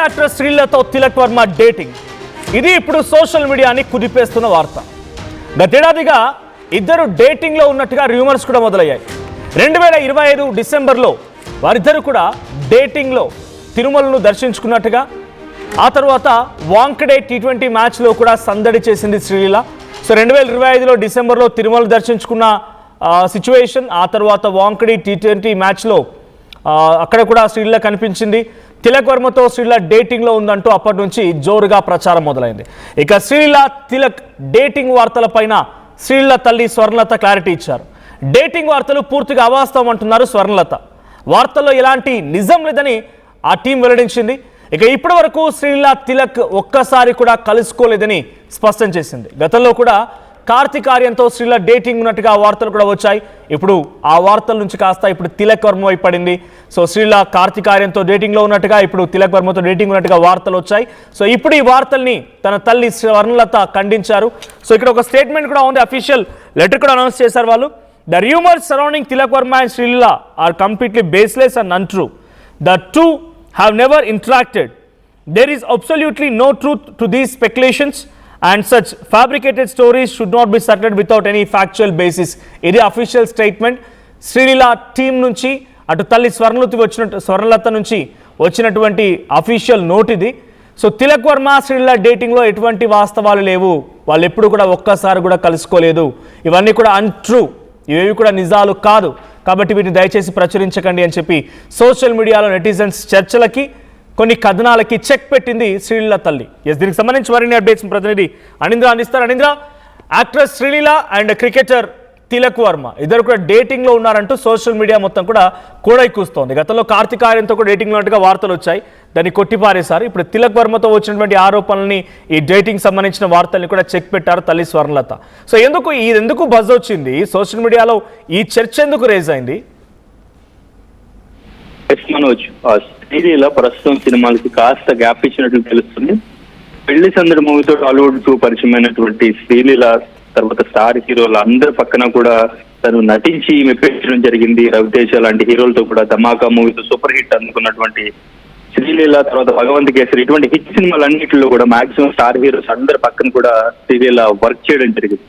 Actress శ్రీలతో Tilak Varma dating. ఇది ఇప్పుడు సోషల్ మీడియాని కుదిపేస్తున్న వార్త. గతేడాదిగా ఇద్దరు డేటింగ్లో ఉన్నట్టుగా రూమర్స్ కూడా మొదలయ్యాయి. 2025 డిసెంబర్లో వారిద్దరు కూడా డేటింగ్లో తిరుమలను దర్శించుకున్నట్టుగా, ఆ తర్వాత వాంకడే T20 మ్యాచ్లో కూడా సందడి చేసింది శ్రీలీల. సో 2025లో డిసెంబర్లో తిరుమల దర్శించుకున్న సిచ్యువేషన్, ఆ తర్వాత వాంకడే T20 మ్యాచ్లో అక్కడ కూడా శ్రీలీల కనిపించింది. తిలక్ వర్మతో శ్రీలీల డేటింగ్లో ఉందంటూ అప్పటి నుంచి జోరుగా ప్రచారం మొదలైంది. ఇక శ్రీలీల తిలక్ డేటింగ్ వార్తలపైన శ్రీలీల తల్లి స్వర్ణలత క్లారిటీ ఇచ్చారు. డేటింగ్ వార్తలు పూర్తిగా అవాస్తవం అంటున్నారు స్వర్ణలత. వార్తల్లో ఎలాంటి నిజం లేదని ఆ టీం వెల్లడించింది. ఇక ఇప్పటి వరకు శ్రీలీల తిలక్ ఒక్కసారి కూడా కలుసుకోలేదని స్పష్టం చేసింది. గతంలో కూడా కార్తిక్ ఆర్యన్తో శ్రీలీల డేటింగ్ ఉన్నట్టుగా వార్తలు కూడా వచ్చాయి. ఇప్పుడు ఆ వార్తల నుంచి కాస్త ఇప్పుడు తిలక్ వర్మ వైపు పడింది. సో శ్రీలీల కార్తిక్ ఆర్యన్తో డేటింగ్లో ఉన్నట్టుగా, ఇప్పుడు తిలక్ వర్మతో డేటింగ్ ఉన్నట్టుగా వార్తలు వచ్చాయి. సో ఇప్పుడు ఈ వార్తల్ని తన తల్లి స్వర్ణలత ఖండించారు. సో ఇక్కడ ఒక స్టేట్మెంట్ కూడా ఉంది, అఫీషియల్ లెటర్ కూడా అనౌన్స్ చేశారు వాళ్ళు. The rumors surrounding Tilak Varma and Srilila are completely baseless and untrue. The two have never interacted. There is absolutely no truth to these speculations and such fabricated stories should not be circulated without any factual basis. ఇది official statement. Sreeleela team నుంచి అటు తల్లి స్వర్ణలత నుంచి వచ్చినటువంటి official note ఇది. So Tilak Varma Sreeleela డేటింగ్లో ఎటువంటి వాస్తవాలు లేవు, వాళ్ళు ఎప్పుడు కూడా ఒక్కసారి కూడా కలుసుకోలేదు, ఇవన్నీ కూడా అన్ట్రూ, ఇవేవి కూడా నిజాలు కాదు, కాబట్టి వీటిని దయచేసి ప్రచురించకండి అని చెప్పి సోషల్ మీడియాలో నెటిజన్స్ చర్చలకి, కొన్ని కథనాలకి చెక్ పెట్టింది శ్రీలీల తల్లి. దీనికి సంబంధించి మరిన్ని అప్డేట్స్ ప్రతినిధి అనింద్ర అందిస్తారు. Anindra, actress Sreeleela and cricketer Tilak Varma ఇద్దరు కూడా డేటింగ్లో ఉన్నారంటూ సోషల్ మీడియా మొత్తం కూడా కూస్తోంది. గతంలో కార్తిక్ ఆర్యన్తో కూడా డేటింగ్లో ఉన్నట్టుగా వార్తలు వచ్చాయి, దాన్ని కొట్టిపారేశారు. ఇప్పుడు తిలక్ వర్మతో వచ్చినటువంటి ఆరోపణల్ని, ఈ డేటింగ్ సంబంధించిన వార్తల్ని కూడా చెక్ పెట్టారు తల్లి స్వర్ణలత. సో ఎందుకు బజ్ వచ్చింది సోషల్ మీడియాలో, ఈ చర్చ ఎందుకు రేజ్ అయింది? శ్రీలీల ప్రస్తుతం సినిమాలకి కాస్త గ్యాప్ ఇచ్చినట్లు తెలుస్తుంది. పెళ్లి సందడి మూవీతో టాలీవుడ్ కు పరిచయమైనటువంటి శ్రీలీల తర్వాత స్టార్ హీరోలు అందరి పక్కన కూడా తను నటించి మెప్పించడం జరిగింది. రవితేజ లాంటి హీరోలతో కూడా ధమాకా మూవీతో సూపర్ హిట్ అందుకున్నటువంటి శ్రీలీల, తర్వాత భగవంత్ కేసరి, ఇటువంటి హిట్ సినిమాలన్నింటిలో కూడా మాక్సిమం స్టార్ హీరోస్ అందరి పక్కన కూడా శ్రీలీల వర్క్ చేయడం జరిగింది.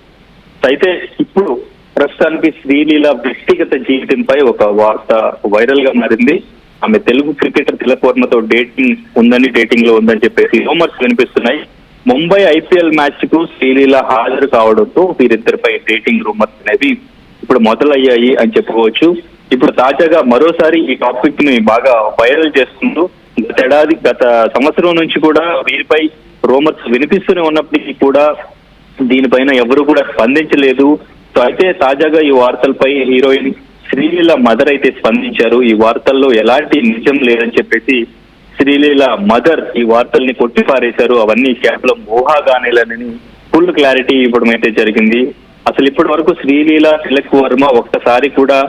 అయితే ఇప్పుడు ప్రస్తుతానికి శ్రీలీల వ్యక్తిగత జీవితంపై ఒక వార్త వైరల్ గా మారింది. ఆమె తెలుగు క్రికెటర్ తిలక్ వర్మతో డేటింగ్ లో ఉందని చెప్పేసి రూమర్స్ వినిపిస్తున్నాయి. ముంబై IPL మ్యాచ్ కు శ్రీలీల హాజరు కావడంతో వీరిద్దరిపై డేటింగ్ రూమర్స్ అనేవి ఇప్పుడు మొదలయ్యాయి అని చెప్పుకోవచ్చు. ఇప్పుడు తాజాగా మరోసారి ఈ టాపిక్ ని బాగా వైరల్ చేస్తుంటూ గత సంవత్సరం నుంచి కూడా వీరిపై రూమర్స్ వినిపిస్తూనే ఉన్నప్పటికీ కూడా దీనిపైన ఎవరు కూడా స్పందించలేదు. సో అయితే తాజాగా ఈ వార్తలపై హీరోయిన్ శ్రీలీల మదర్ అయితే స్పందించారు. ఈ వార్తల్లో ఎలాంటి నిజం లేదని చెప్పేసి శ్రీలీల మదర్ ఈ వార్తల్ని కొట్టిపారేశారు. అవన్నీ కేవలం ఊహాగానేలని ఫుల్ క్లారిటీ ఇవ్వడం అయితే జరిగింది. అసలు ఇప్పటి వరకు శ్రీలీల తిలక్ వర్మ ఒక్కసారి కూడా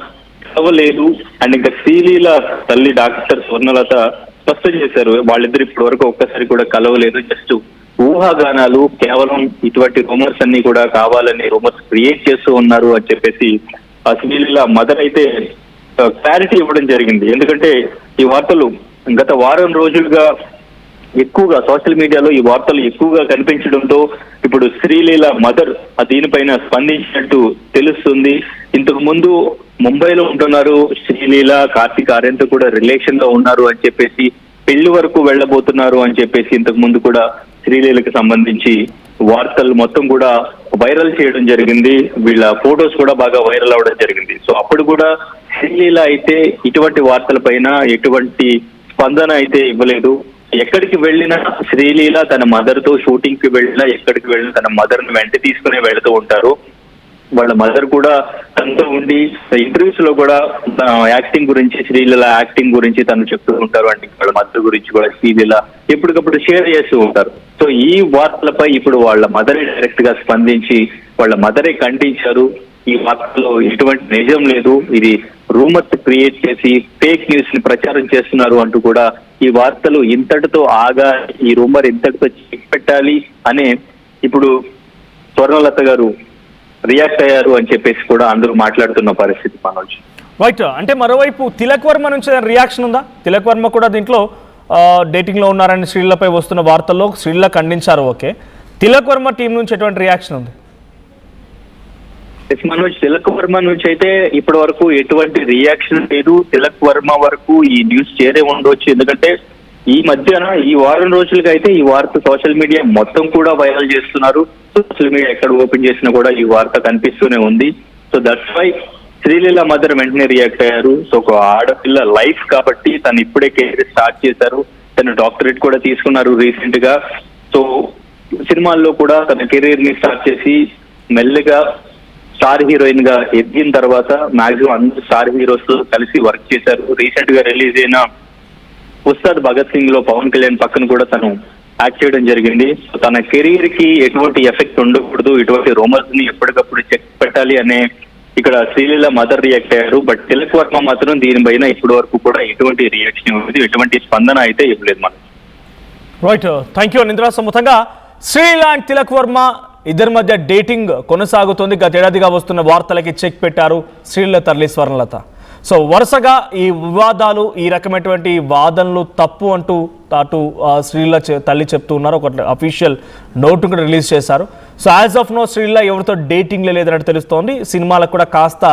కలవలేదు. అండ్ ఇంకా శ్రీలీల తల్లి డాక్టర్ స్వర్ణలత స్పష్టం చేశారు, వాళ్ళిద్దరు ఇప్పటి వరకు ఒక్కసారి కూడా కలవలేదు, జస్ట్ ఊహాగానాలు, కేవలం ఇటువంటి రూమర్స్ అన్ని కూడా కావాలని రూమర్స్ క్రియేట్ చేస్తూ ఉన్నారు అని చెప్పేసి ఆ శ్రీలీల మదర్ అయితే క్లారిటీ ఇవ్వడం జరిగింది. ఎందుకంటే ఈ వార్తలు గత వారం రోజులుగా ఎక్కువగా సోషల్ మీడియాలో ఈ వార్తలు ఎక్కువగా కనిపించడంతో ఇప్పుడు శ్రీలీల మదర్ దీనిపైన స్పందించినట్టు తెలుస్తుంది. ఇంతకు ముందు ముంబైలో ఉంటున్నారు శ్రీలీల, కార్తిక్ ఆర్యన్తో కూడా రిలేషన్ లో ఉన్నారు అని చెప్పేసి, పెళ్లి వరకు వెళ్ళబోతున్నారు అని చెప్పేసి ఇంతకు ముందు కూడా శ్రీలీలకు సంబంధించి వార్తలు మొత్తం కూడా వైరల్ చేయడం జరిగింది. వీళ్ళ ఫొటోస్ కూడా బాగా వైరల్ అవడం జరిగింది. సో అప్పుడు కూడా శ్రీలీల అయితే ఇటువంటి వార్తలపైన ఎటువంటి స్పందన అయితే ఇవ్వలేదు. ఎక్కడికి వెళ్ళినా శ్రీలీల తన మదర్ తో షూటింగ్ కి వెళ్ళినా, ఎక్కడికి వెళ్ళినా తన మదర్ ని వెంట తీసుకుని వెళుతూ ఉంటారు. వాళ్ళ మదర్ కూడా తనతో ఉండి ఇంటర్వ్యూస్ లో కూడా యాక్టింగ్ గురించి, శ్రీలీల యాక్టింగ్ గురించి తను చెప్తూ ఉంటారు. అంటే వాళ్ళ మదర్ గురించి కూడా శ్రీలీల ఎప్పటికప్పుడు షేర్ చేస్తూ ఉంటారు. సో ఈ వార్తలపై ఇప్పుడు వాళ్ళ మదరే డైరెక్ట్ గా స్పందించి వాళ్ళ మదరే ఖండించారు. ఈ వార్తలో ఎటువంటి నిజం లేదు, ఇది రూమర్స్ క్రియేట్ చేసి ఫేక్ న్యూస్ ని ప్రచారం చేస్తున్నారు అంటూ కూడా ఈ వార్తలు ఇంతటితో ఆగా, ఈ రూమర్ ఇంతటితో చెక్ పెట్టాలి అనే ఇప్పుడు స్వర్ణలత గారు రియాక్ట్ అయ్యారు అని చెప్పేసి కూడా అందరూ మాట్లాడుతున్న పరిస్థితి మనోజ్. రైట్. అంటే మరోవైపు తిలక్ వర్మ నుంచి రియాక్షన్ ఉందా? తిలక్ వర్మ కూడా దీంట్లో డేటింగ్లో ఉన్నారని శ్రీలపై వస్తున్న వార్తల్లో శ్రీల ఖండించారు. ఓకే, తిలక్ వర్మ టీం నుంచి ఎటువంటి రియాక్షన్ ఉంది? మనోజ్, తిలక్ వర్మ నుంచి అయితే ఇప్పటి వరకు ఎటువంటి రియాక్షన్ లేదు. తిలక్ వర్మ వరకు ఈ న్యూస్ చేరే ఉండవచ్చు, ఎందుకంటే ఈ మధ్యన ఈ వారం రోజులుగా అయితే ఈ వార్త సోషల్ మీడియా మొత్తం కూడా వైరల్ చేస్తున్నారు. సోషల్ మీడియా ఎక్కడ ఓపెన్ చేసినా కూడా ఈ వార్త కనిపిస్తూనే ఉంది. So that's why Sreeleela mother వెంటనే రియాక్ట్ అయ్యారు. సో ఒక ఆడపిల్ల లైఫ్ కాబట్టి తను ఇప్పుడే కెరీర్ స్టార్ట్ చేశారు. తను డాక్టరేట్ కూడా తీసుకున్నారు రీసెంట్ గా. సో సినిమాల్లో కూడా తన కెరీర్ ని స్టార్ట్ చేసి మెల్లగా స్టార్ హీరోయిన్ గా ఎదిగిన తర్వాత మాక్సిమం అందరు స్టార్ హీరోస్ కలిసి వర్క్ చేశారు. రీసెంట్ గా రిలీజ్ అయిన ఉస్తాద్ భగత్ సింగ్ లో పవన్ కళ్యాణ్ పక్కన కూడా తను యాక్ట్ చేయడం జరిగింది. సో తన కెరీర్ కి ఎటువంటి ఎఫెక్ట్ ఉండకూడదు, ఇటువంటి రూమర్స్ ని ఎప్పటికప్పుడు చెక్ పెట్టాలి అనే ఇక్కడ శ్రీలీల మదర్ రియాక్ట్ అయ్యారు. బట్ తిలక్ వర్మ మాత్రం దీనిపైన ఇప్పటి వరకు కూడా ఎటువంటి రియాక్షన్ ఇవ్వలేదు, ఎటువంటి స్పందన అయితే ఇవ్వలేదు. మనం రైట్, థ్యాంక్ యూ నింద్రా. మొత్తంగా శ్రీలీల అండ్ తిలక్ వర్మ ఇద్దరి మధ్య డేటింగ్ కొనసాగుతుంది. గతేడాదిగా వస్తున్న వార్తలకి చెక్ పెట్టారు శ్రీలీల తల్లి స్వర్ణలత. సో వరుసగా ఈ వివాదాలు, ఈ రకమైనటువంటి వాదనలు తప్పు అంటూ అటు శ్రీలీల తల్లి చెప్తూ ఉన్నారు. ఒక అఫీషియల్ నోట్ కూడా రిలీజ్ చేశారు. So as of now Sreeleela ఎవరితో డేటింగ్లే లేదన్నట్టు తెలుస్తోంది. సినిమాలకు కూడా కాస్త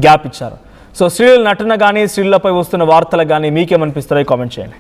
గ్యాప్ ఇచ్చారు. సో శ్రీలీల నటన కానీ శ్రీలీలపై వస్తున్న వార్తలకు కానీ మీకేమనిపిస్తారో కామెంట్ చేయండి.